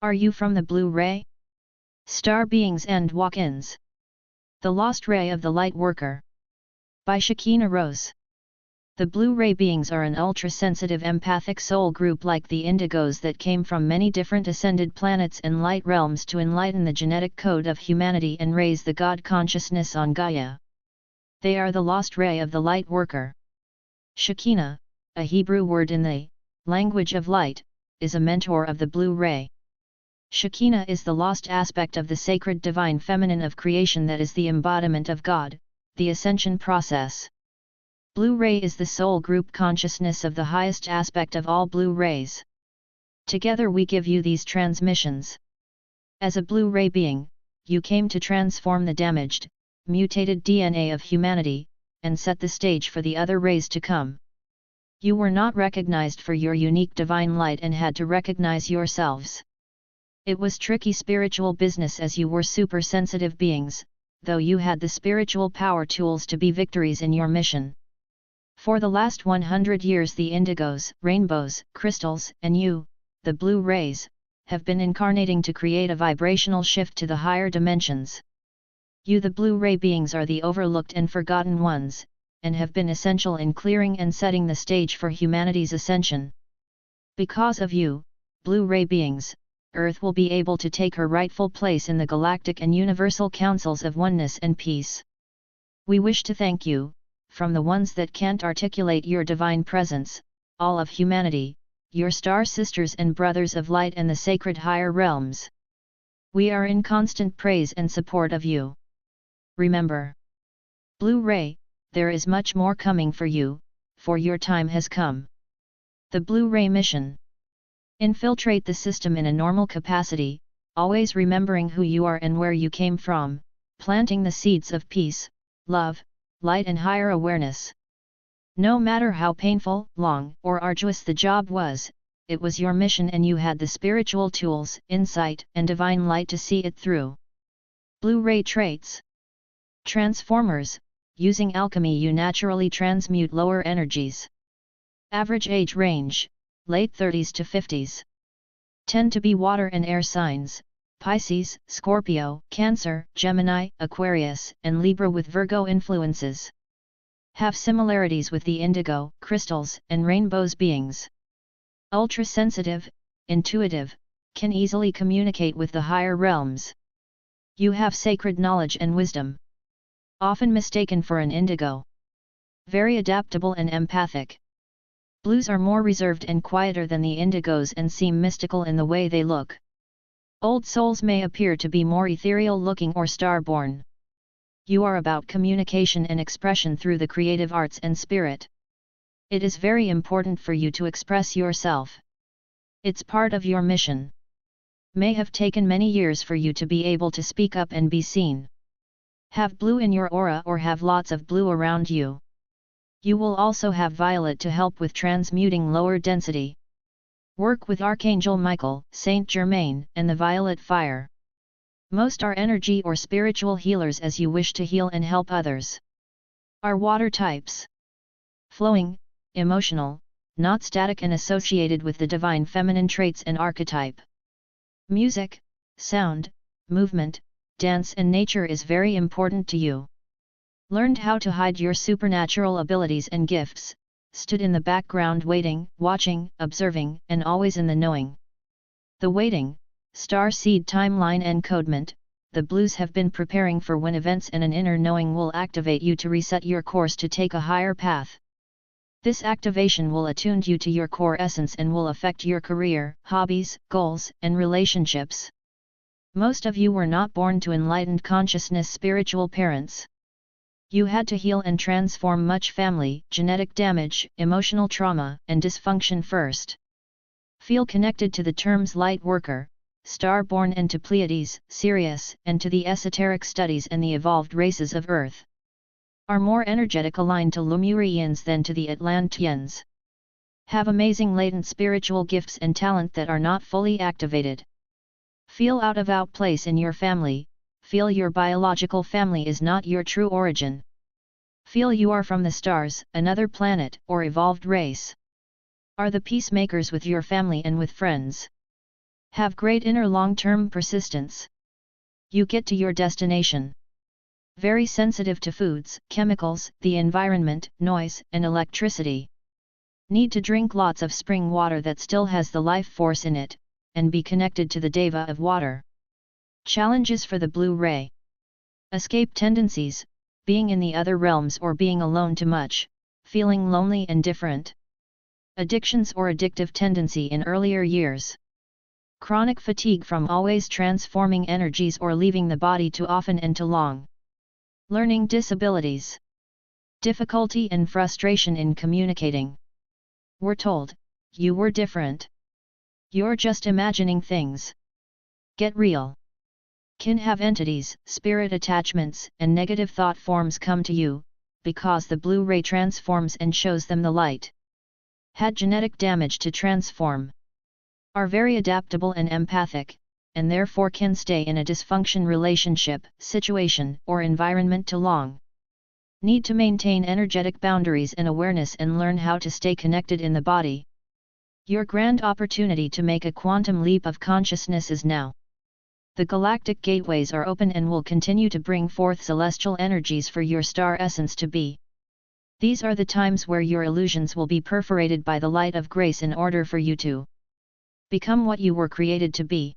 Are you from the blue ray? Star beings and walk-ins. The Lost Ray of the Light Worker. By Shekina Rose. The blue ray beings are an ultra-sensitive empathic soul group like the indigos that came from many different ascended planets and light realms to enlighten the genetic code of humanity and raise the God consciousness on Gaia. They are the lost ray of the light worker. Shekina, a Hebrew word in the language of light, is a mentor of the blue ray. Shekina is the lost aspect of the sacred divine feminine of creation that is the embodiment of God, the ascension process. Blue ray is the soul group consciousness of the highest aspect of all blue rays. Together we give you these transmissions. As a blue ray being, you came to transform the damaged, mutated DNA of humanity, and set the stage for the other rays to come. You were not recognized for your unique divine light and had to recognize yourselves. It was tricky spiritual business as you were super sensitive beings, though you had the spiritual power tools to be victories in your mission. For the last 100 years the indigos, rainbows, crystals, and you, the blue rays, have been incarnating to create a vibrational shift to the higher dimensions. You the blue ray beings are the overlooked and forgotten ones, and have been essential in clearing and setting the stage for humanity's ascension. Because of you, blue ray beings, Earth will be able to take her rightful place in the galactic and universal councils of oneness and peace. We wish to thank you, from the ones that can't articulate your divine presence, all of humanity, your star sisters and brothers of light and the sacred higher realms. We are in constant praise and support of you. Remember, Blue Ray, there is much more coming for you, for your time has come. The Blue Ray Mission. Infiltrate the system in a normal capacity, always remembering who you are and where you came from, planting the seeds of peace, love, light and higher awareness. No matter how painful, long, or arduous the job was, it was your mission and you had the spiritual tools, insight, and divine light to see it through. Blue Ray Traits. Transformers, using alchemy you naturally transmute lower energies. Average age range, late 30s to 50s. Tend to be water and air signs, Pisces, Scorpio, Cancer, Gemini, Aquarius, and Libra with Virgo influences. Have similarities with the indigo, crystals, and rainbows beings. Ultra-sensitive, intuitive, can easily communicate with the higher realms. You have sacred knowledge and wisdom. Often mistaken for an indigo. Very adaptable and empathic. Blues are more reserved and quieter than the indigos and seem mystical in the way they look. Old souls may appear to be more ethereal-looking or star-born. You are about communication and expression through the creative arts and spirit. It is very important for you to express yourself. It's part of your mission. May have taken many years for you to be able to speak up and be seen. Have blue in your aura or have lots of blue around you. You will also have violet to help with transmuting lower density. Work with Archangel Michael, Saint Germain, and the violet fire. Most are energy or spiritual healers as you wish to heal and help others. Are water types. Flowing, emotional, not static and associated with the divine feminine traits and archetype. Music, sound, movement, dance and nature is very important to you. Learned how to hide your supernatural abilities and gifts. Stood in the background waiting, watching, observing, and always in the knowing. The waiting, StarSeed timeline encodement, the blues have been preparing for when events and an inner knowing will activate you to reset your course to take a higher path. This activation will attune you to your core essence and will affect your career, hobbies, goals, and relationships. Most of you were not born to enlightened consciousness spiritual parents. You had to heal and transform much family, genetic damage, emotional trauma, and dysfunction first. Feel connected to the terms light worker, star-born and to Pleiades, Sirius, and to the esoteric studies and the evolved races of Earth. Are more energetic aligned to Lemurians than to the Atlanteans. Have amazing latent spiritual gifts and talent that are not fully activated. Feel out of place in your family. Feel your biological family is not your true origin. Feel you are from the stars, another planet, or evolved race. Are the peacemakers with your family and with friends. Have great inner long-term persistence. You get to your destination. Very sensitive to foods, chemicals, the environment, noise, and electricity. Need to drink lots of spring water that still has the life force in it, and be connected to the deva of water. Challenges for the blue ray. Escape tendencies, being in the other realms or being alone too much, feeling lonely and different. Addictions or addictive tendency in earlier years. Chronic fatigue from always transforming energies or leaving the body too often and too long. Learning disabilities. Difficulty and frustration in communicating. We're told, you were different. You're just imagining things. Get real. Can have entities, spirit attachments, and negative thought forms come to you, because the blue ray transforms and shows them the light. Had genetic damage to transform. Are very adaptable and empathic, and therefore can stay in a dysfunction relationship, situation, or environment too long. Need to maintain energetic boundaries and awareness and learn how to stay connected in the body. Your grand opportunity to make a quantum leap of consciousness is now. The galactic gateways are open and will continue to bring forth celestial energies for your star essence to be. These are the times where your illusions will be perforated by the light of grace in order for you to become what you were created to be.